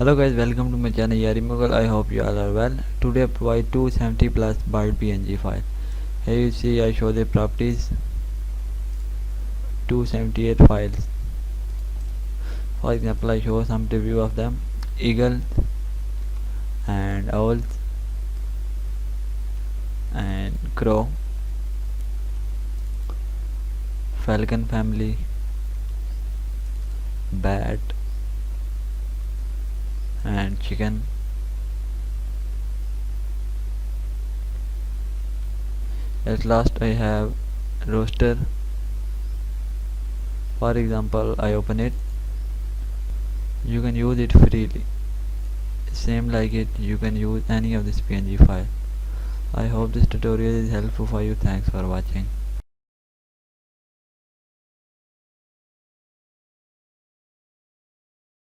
Hello guys, welcome to my channel Yari Mughal. I hope you all are well. Today I provide 270 plus byte PNG file. Here you see I show the properties 278 files. For example, I show some review of them: eagle and owls and crow, falcon family, bat and chicken. At last I have rooster. For example, I open it. You can use it freely. Same like it, you can use any of this PNG file. I hope this tutorial is helpful for you. Thanks for watching.